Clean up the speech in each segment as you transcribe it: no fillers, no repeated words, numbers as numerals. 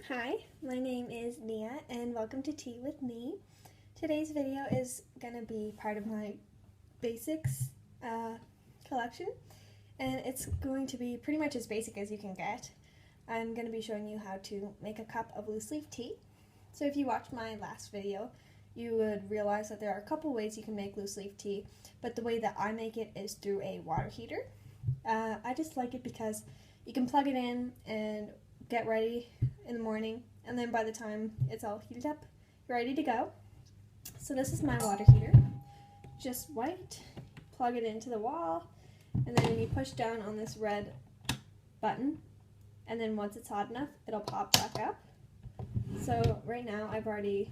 Hi, my name is Nia and welcome to Tea with Me. Today's video is going to be part of my basics collection, and it's going to be pretty much as basic as you can get. I'm going to be showing you how to make a cup of loose leaf tea. So if you watched my last video, you would realize that there are a couple ways you can make loose leaf tea, but the way that I make it is through a water heater. I just like it because you can plug it in and get ready in the morning, and then by the time it's all heated up, you're ready to go. So this is my water heater, just white. Plug it into the wall, and then you push down on this red button, and then once it's hot enough, it'll pop back up. So right now I've already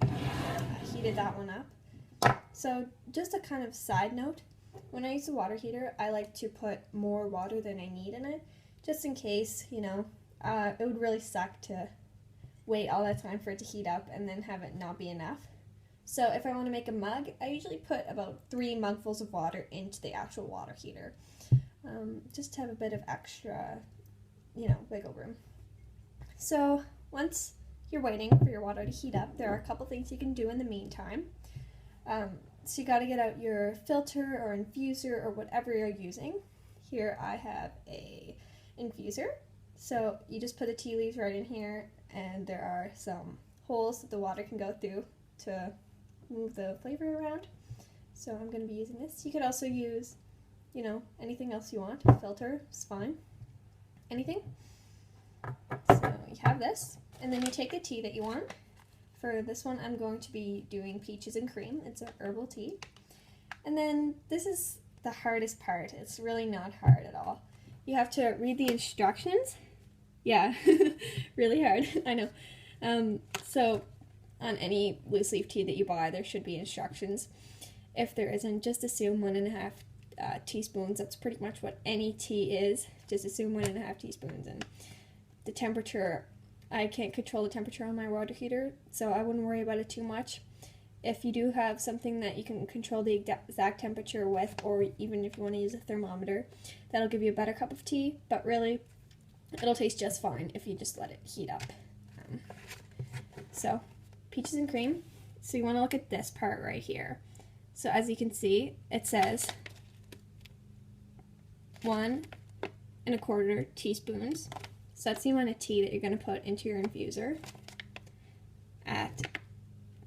heated that one up. So just a kind of side note, when I use the water heater, I like to put more water than I need in it, just in case, it would really suck to wait all that time for it to heat up and then have it not be enough. So if I want to make a mug, I usually put about 3 mugfuls of water into the actual water heater, just to have a bit of extra, wiggle room. So once you're waiting for your water to heat up, there are a couple things you can do in the meantime. So you got to get out your filter or infuser or whatever you're using. Here I have a infuser. So you just put the tea leaves right in here, and there are some holes that the water can go through to move the flavor around. So I'm going to be using this. You could also use, anything else you want. A filter is fine. Anything. So you have this, and then you take the tea that you want. For this one, I'm going to be doing peaches and cream. It's an herbal tea. And then this is the hardest part. It's really not hard at all. You have to read the instructions. Yeah, really hard, I know. So on any loose leaf tea that you buy, there should be instructions. If there isn't, just assume 1.5 teaspoons. That's pretty much what any tea is. Just assume 1.5 teaspoons. And the temperature, I can't control the temperature on my water heater, so I wouldn't worry about it too much. If you do have something that you can control the exact temperature with, or even if you want to use a thermometer, that'll give you a better cup of tea, but really, it'll taste just fine if you just let it heat up. So, peaches and cream. So you want to look at this part right here. So as you can see, it says 1.25 teaspoons. So that's the amount of tea that you're going to put into your infuser at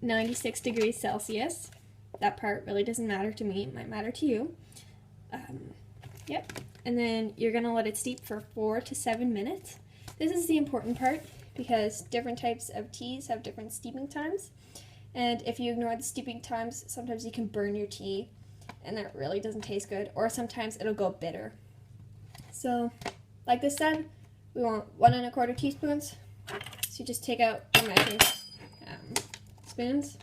96 degrees Celsius. That part really doesn't matter to me. It might matter to you. Yep. And then you're going to let it steep for 4 to 7 minutes. This is the important part because different types of teas have different steeping times. And if you ignore the steeping times, sometimes you can burn your tea and that really doesn't taste good. Or sometimes it'll go bitter. So, like this said, we want 1.25 teaspoons. So you just take out your measuring spoons.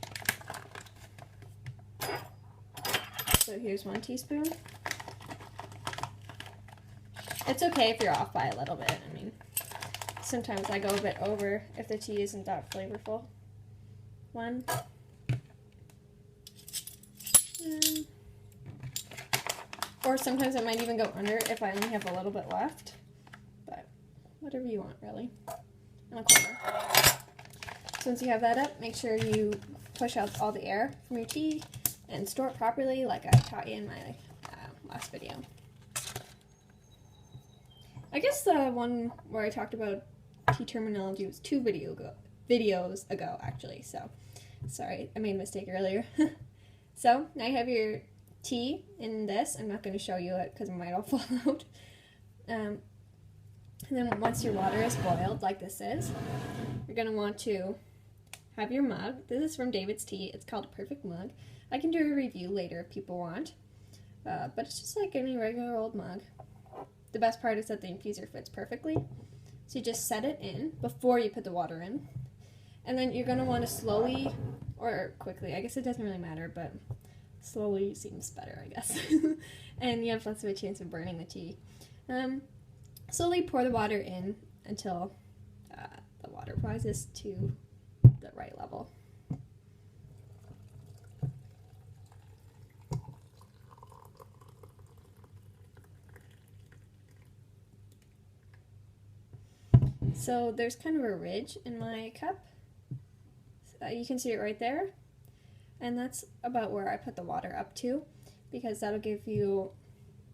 So here's 1 teaspoon. It's okay if you're off by a little bit. I mean, sometimes I go a bit over if the tea isn't that flavorful. 1. Or sometimes it might even go under if I only have a little bit left. But whatever you want, really. And 1/4. So once you have that up, make sure you push out all the air from your tea and store it properly like I taught you in my last video. I guess the one where I talked about tea terminology was 2 videos ago, actually. So, sorry, I made a mistake earlier. So, now you have your tea in this. I'm not going to show you it because it might all fall out. And then once your water is boiled, like this is, you're going to want to have your mug. This is from David's Tea. It's called a perfect mug. I can do a review later if people want. But it's just like any regular old mug. The best part is that the infuser fits perfectly. So you just set it in before you put the water in. And then you're going to want to slowly, or quickly, I guess it doesn't really matter, but slowly seems better, I guess. And you have less of a chance of burning the tea. Slowly pour the water in until the water rises to the right level. So there's kind of a ridge in my cup. You can see it right there. And that's about where I put the water up to, because that'll give you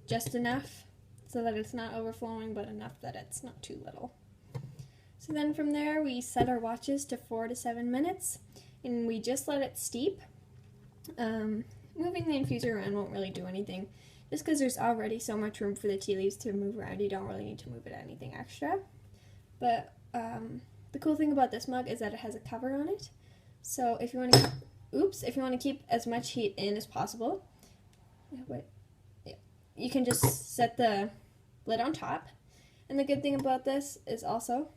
just enough so that it's not overflowing, but enough that it's not too little. So then from there, we set our watches to 4 to 7 minutes, and we just let it steep. Moving the infuser around won't really do anything. Just because there's already so much room for the tea leaves to move around, you don't really need to move it anything extra. But the cool thing about this mug is that it has a cover on it. So if you want to keep as much heat in as possible, you can just set the lid on top. And the good thing about this is also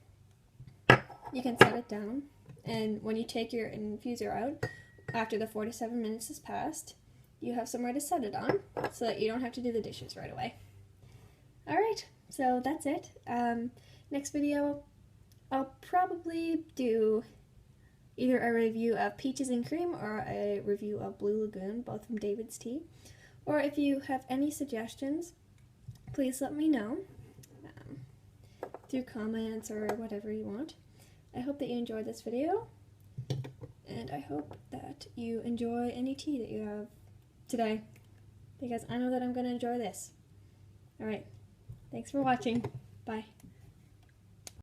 you can set it down, and when you take your infuser out after the 4 to 7 minutes has passed, you have somewhere to set it on so that you don't have to do the dishes right away. Alright, so that's it. Next video, I'll probably do either a review of Peaches and Cream or a review of Blue Lagoon, both from David's Tea. Or if you have any suggestions, please let me know through comments or whatever you want. I hope that you enjoyed this video, and I hope that you enjoy any tea that you have today, because I know that I'm going to enjoy this. Alright, thanks for watching. Bye.